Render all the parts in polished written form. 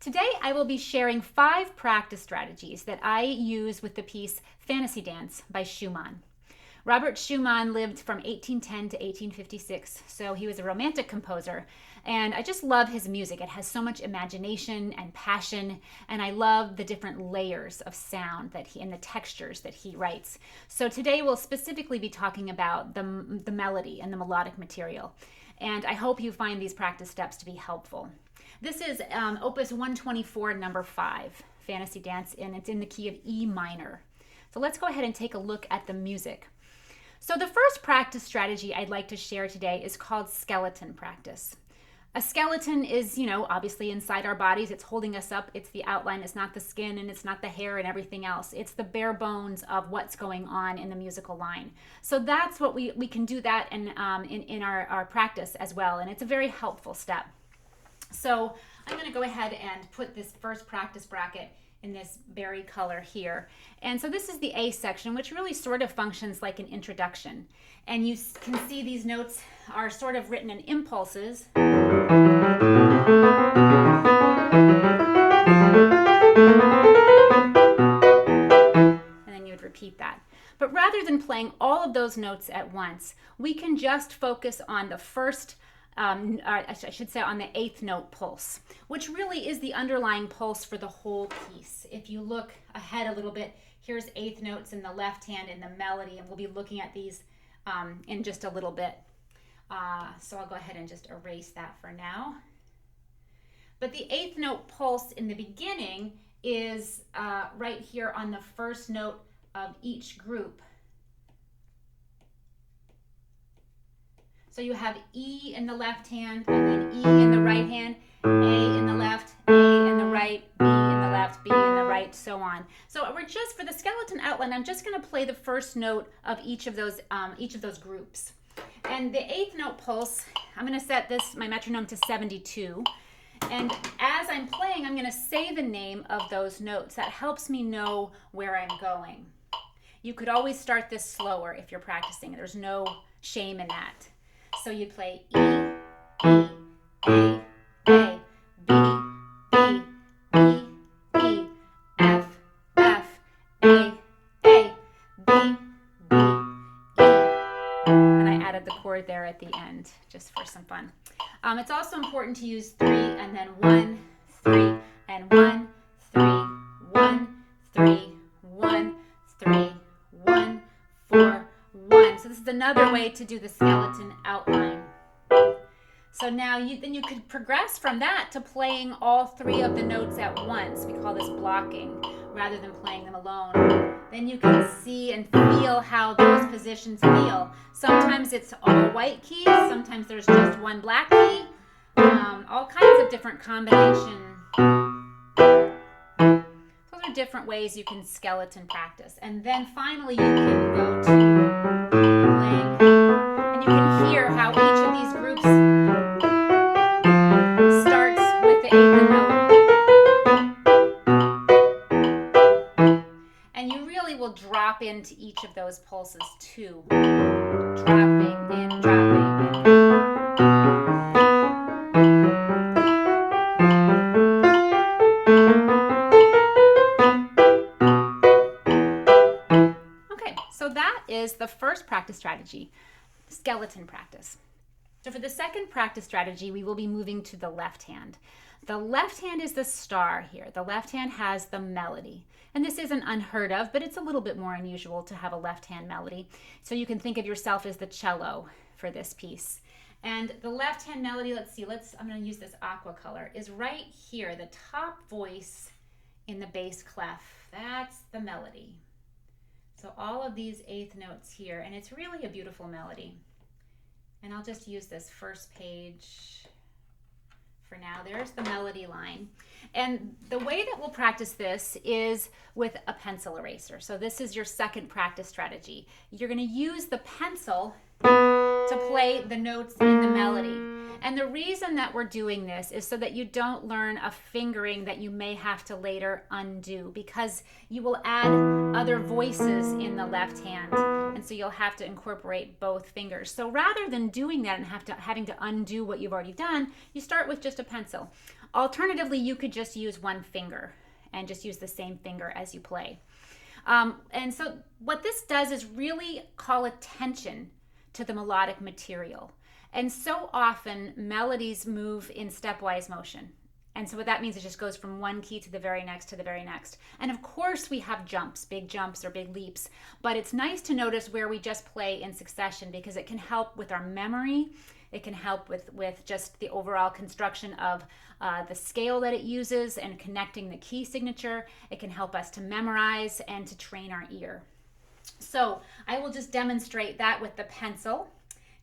Today I will be sharing 5 practice strategies that I use with the piece Fantasy Dance by Schumann. Robert Schumann lived from 1810 to 1856, so he was a romantic composer, and I just love his music. It has so much imagination and passion, and I love the different layers of sound that and the textures that he writes. So today we'll specifically be talking about the melody and the melodic material, and I hope you find these practice steps to be helpful. This is Opus 124, number 5, Fantasy Dance, and it's in the key of E minor. So let's go ahead and take a look at the music. So the first practice strategy I'd like to share today is called skeleton practice. A skeleton is, obviously inside our bodies. It's holding us up. It's the outline. It's not the skin and it's not the hair and everything else. It's the bare bones of what's going on in the musical line. So that's what we can do that in our practice as well. And it's a very helpful step. So I'm going to go ahead and put this first practice bracket in this berry color here. And so this is the A section, which really sort of functions like an introduction. And you can see these notes are sort of written in impulses. And then you would repeat that. But rather than playing all of those notes at once, we can just focus on the first I should say on the 8th note pulse, which really is the underlying pulse for the whole piece. If you look ahead a little bit, here's 8th notes in the left hand in the melody, and we'll be looking at these in just a little bit. So I'll go ahead and just erase that for now. But the 8th note pulse in the beginning is right here on the first note of each group. So you have E in the left hand, and then E in the right hand, A in the left, A in the right, B in the left, B in the right, so on. So we're just, for the skeleton outline, I'm just going to play the first note of each of those groups. And the 8th note pulse, I'm going to set my metronome to 72. And as I'm playing, I'm going to say the name of those notes. That helps me know where I'm going. You could always start this slower if you're practicing. There's no shame in that. So you'd play E, E, A, A, B, B, E, E, F, F, A, A, B, B, E. And I added the chord there at the end, just for some fun. It's also important to use 3 and then 1, 3, and 1, 3, 1, 3, 1, 3, 1, 4, 1. So this is another way to do the skeleton outline. So now you could progress from that to playing all 3 of the notes at once. We call this blocking rather than playing them alone. Then you can see and feel how those positions feel. Sometimes it's all white keys, sometimes there's just one black key, all kinds of different combinations. Those are different ways you can skeleton practice. And then finally you can go to playing, and you can hear how each of these groups starts with the 8th note. And you really will drop into each of those pulses too. Dropping in, dropping in. So that is the first practice strategy, skeleton practice. So for the second practice strategy, we will be moving to the left hand. The left hand is the star here. The left hand has the melody. And this isn't unheard of, but it's a little bit more unusual to have a left hand melody. So you can think of yourself as the cello for this piece. And the left hand melody, I'm going to use this aqua color, is right here, the top voice in the bass clef. That's the melody. So all of these 8th notes here, and it's really a beautiful melody. And I'll just use this first page for now. There's the melody line. And the way that we'll practice this is with a pencil eraser. So this is your second practice strategy. You're going to use the pencil to to play the notes in the melody. And the reason that we're doing this is so that you don't learn a fingering that you may have to later undo, because you will add other voices in the left hand. And so you'll have to incorporate both fingers. So rather than doing that and having to undo what you've already done, you start with just a pencil. Alternatively, you could just use one finger and just use the same finger as you play. And so what this does is really call attention to the melodic material. And so often melodies move in stepwise motion. And so what that means is it just goes from one key to the very next to the very next. And of course we have jumps or big leaps, but it's nice to notice where we just play in succession, because it can help with our memory. It can help with just the overall construction of the scale that it uses and connecting the key signature. It can help us to memorize and to train our ear. So I will just demonstrate that with the pencil.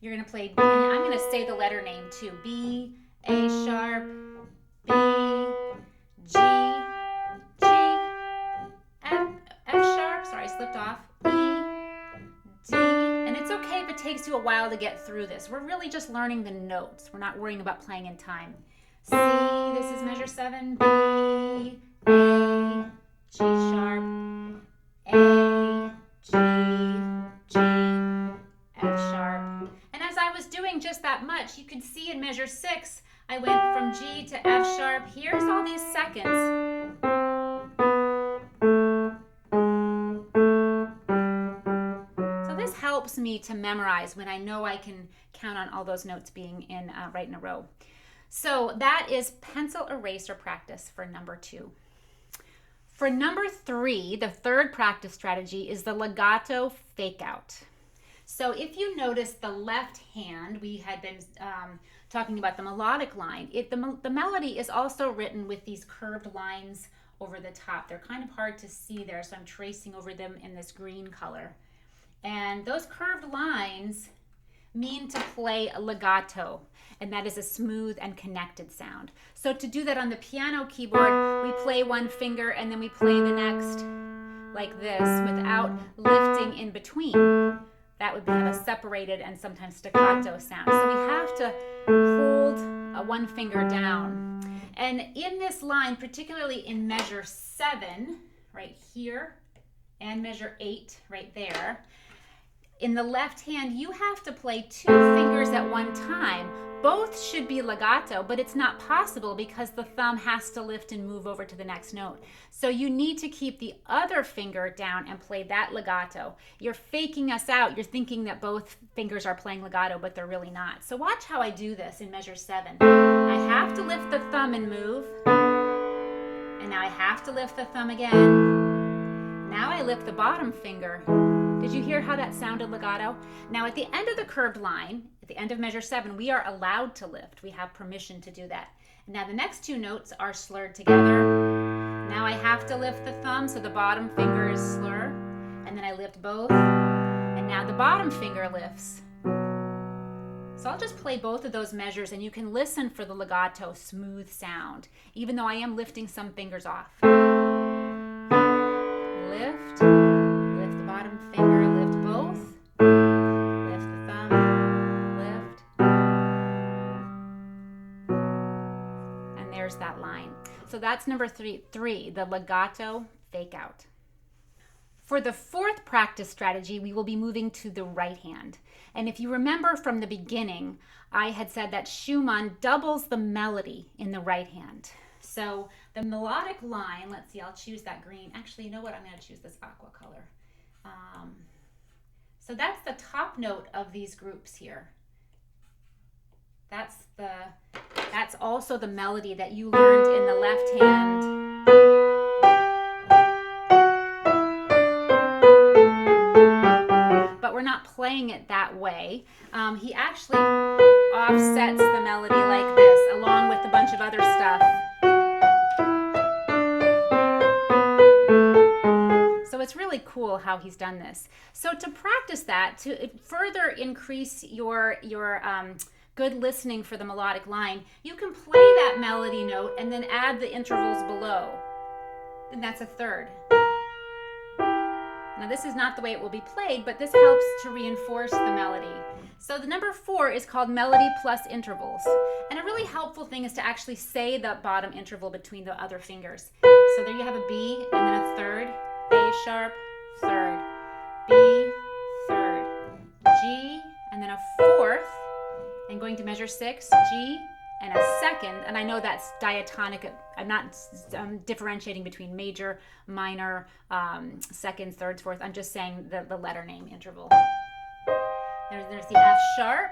You're going to play, and I'm going to say the letter name too. B, A sharp, B, G, G, F sharp, sorry, I slipped off, E, D, and it's okay if it takes you a while to get through this. We're really just learning the notes. We're not worrying about playing in time. C, this is measure 7, B, A, G sharp, A, G, G, F sharp. And as I was doing just that much, you could see in measure 6, I went from G to F sharp. Here's all these seconds. So this helps me to memorize when I know I can count on all those notes being in right in a row. So that is pencil eraser practice for number 2. For number 3, the third practice strategy is the legato fake out. So if you notice the left hand, we had been talking about the melodic line. The melody is also written with these curved lines over the top. They're kind of hard to see there, so I'm tracing over them in this green color. And those curved lines mean to play a legato, and that is a smooth and connected sound. So to do that on the piano keyboard, we play one finger and then we play the next like this without lifting in between. That would have a separated and sometimes staccato sound. So we have to hold one finger down. And in this line, particularly in measure 7, right here, and measure 8, right there, in the left hand, you have to play 2 fingers at one time. Both should be legato, but it's not possible because the thumb has to lift and move over to the next note. So you need to keep the other finger down and play that legato. You're faking us out. You're thinking that both fingers are playing legato, but they're really not. So watch how I do this in measure 7. I have to lift the thumb and move. And now I have to lift the thumb again. Now I lift the bottom finger. Did you hear how that sounded legato? Now at the end of the curved line, at the end of measure 7, we are allowed to lift. We have permission to do that. Now the next 2 notes are slurred together. Now I have to lift the thumb, so the bottom finger is slur, and then I lift both, and now the bottom finger lifts. So I'll just play both of those measures, and you can listen for the legato smooth sound, even though I am lifting some fingers off. Lift. Lift the bottom finger, lift both, lift the thumb, lift, and there's that line. So that's number 3, the legato fake out. For the 4th practice strategy, we will be moving to the right hand. And if you remember from the beginning, I had said that Schumann doubles the melody in the right hand. So the melodic line, let's see, I'll choose that green. Actually, you know what? I'm going to choose this aqua color. So that's the top note of these groups here. That's also the melody that you learned in the left hand. But we're not playing it that way. He actually offsets the melody like this, along with a bunch of other stuff. So it's really cool how he's done this. So to practice that, to further increase your good listening for the melodic line, you can play that melody note and then add the intervals below. And that's a third. Now this is not the way it will be played, but this helps to reinforce the melody. So the number 4 is called melody plus intervals. And a really helpful thing is to actually say the bottom interval between the other fingers. So there you have a B and then a third, A sharp, third, B, third, G, and then a fourth, and going to measure 6, G, and a second, and I know that's diatonic. I'm not differentiating between major, minor, seconds, thirds, fourths. I'm just saying the letter name interval. There's the F sharp,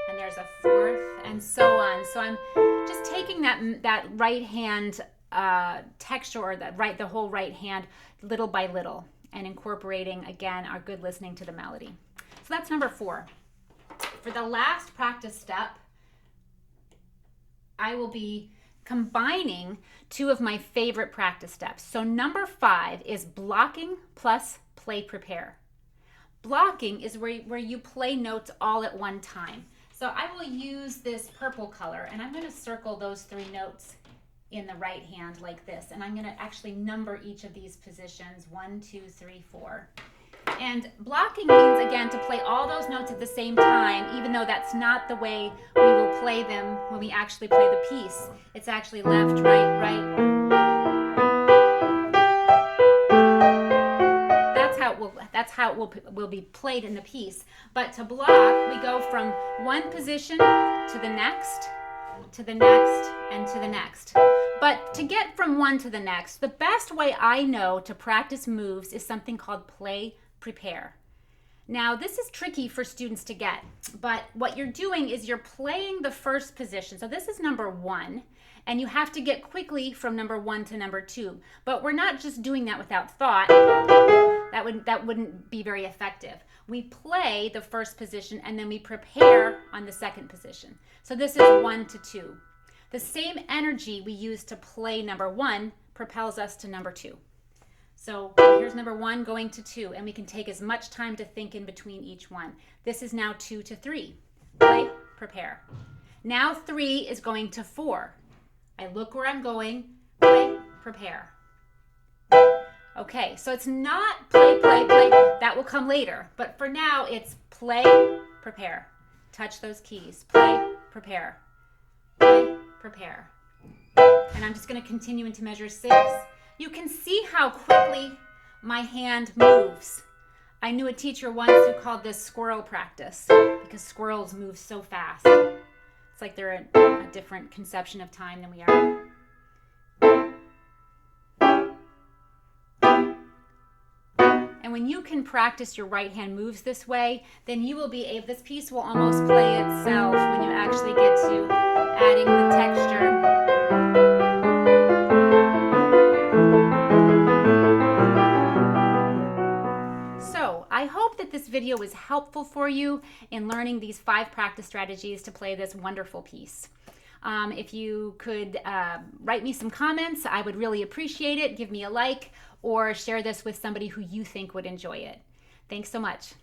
and there's a fourth, and so on. So I'm just taking that right hand texture, or the whole right hand, little by little, and incorporating again our good listening to the melody. So that's number 4. For the last practice step, I will be combining 2 of my favorite practice steps. So number 5 is blocking plus play prepare. Blocking is where you play notes all at one time. So I will use this purple color, and I'm going to circle those 3 notes in the right hand like this, and I'm going to actually number each of these positions, 1, 2, 3, 4. And blocking means, again, to play all those notes at the same time, even though that's not the way we will play them when we actually play the piece. It's actually left, right, right. That's how it will be played in the piece. But to block, we go from one position to the next, to the next, and to the next. But to get from one to the next, the best way I know to practice moves is something called play prepare. Now, this is tricky for students to get, but what you're doing is you're playing the first position. So this is number 1, and you have to get quickly from number 1 to number 2. But we're not just doing that without thought. That wouldn't be very effective. We play the first position, and then we prepare on the second position. So this is 1 to 2. The same energy we use to play number 1 propels us to number 2. So here's number 1 going to 2, and we can take as much time to think in between each one. This is now 2 to 3. Play, prepare. Now 3 is going to 4. I look where I'm going, play, prepare. Okay, so it's not play, play, play. That will come later. But for now, it's play, prepare. Touch those keys. Play, prepare. Play, prepare. And I'm just going to continue into measure 6. You can see how quickly my hand moves. I knew a teacher once who called this squirrel practice because squirrels move so fast. It's like they're a different conception of time than we are. And when you can practice your right hand moves this way, then you will be able, this piece will almost play itself when you actually get to adding the texture. I hope that this video was helpful for you in learning these 5 practice strategies to play this wonderful piece. If you could write me some comments, I would really appreciate it. Give me a like or share this with somebody who you think would enjoy it. Thanks so much.